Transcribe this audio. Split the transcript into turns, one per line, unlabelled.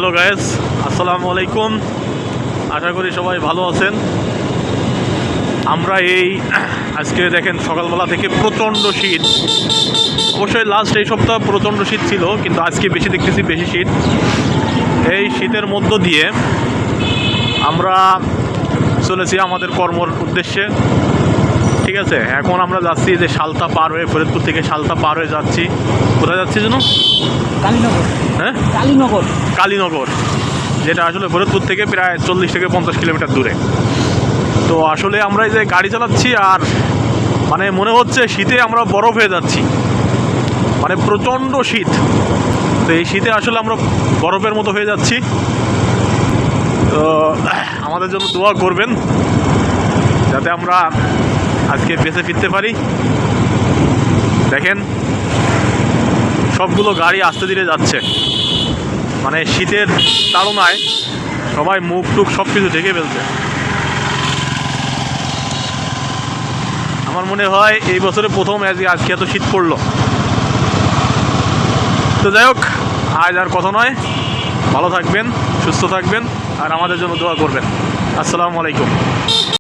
Hello guys, আসসালামু আলাইকুম। আশা করি সবাই ভালো আছেন। আমরা আজকে দেখেন সকালবেলা থেকে প্রচণ্ড শীত। অবশ্যই লাস্ট এই সপ্তাহ প্রচণ্ড শীত ছিল, কিন্তু আজকে বেশি দেখতেছি বেশি শীত। এই শীতের মধ্য দিয়ে আমরা চলেছি আমাদের কর্মর উদ্দেশ্যে। ঠিক আছে, এখন আমরা যাচ্ছি যে সালতা পার হয়ে, ফরিদপুর থেকে সালতা পার হয়ে যাচ্ছি। কোথায় যাচ্ছি যেন?
কালীনগর।
হ্যাঁ,
কালীনগর,
যেটা আসলে ফরিদপুর থেকে প্রায় 40 থেকে 50 কিলোমিটার দূরে। তো আসলে আমরা এই যে গাড়ি চালাচ্ছি আর মানে মনে হচ্ছে শীতে আমরা বরফ হয়ে যাচ্ছি, মানে প্রচণ্ড শীত। তো এই শীতে আসলে আমরা বরফের মতো হয়ে যাচ্ছি। তো আমাদের জন্য দোয়া করবেন যাতে আমরা আজকে বেঁচে ফিরতে পারি। দেখেন সবগুলো গাড়ি আস্তে ধীরে যাচ্ছে, মানে শীতের তাড়নায় সবাই মুখ টুক সব কিছু ঢেকে ফেলছে। আমার মনে হয় এই বছরে প্রথম আজকে এত শীত পড়লো। তো যাই হোক, আজ আর কথা নয়, ভালো থাকবেন, সুস্থ থাকবেন আর আমাদের জন্য দোয়া করবেন। আসসালামু আলাইকুম।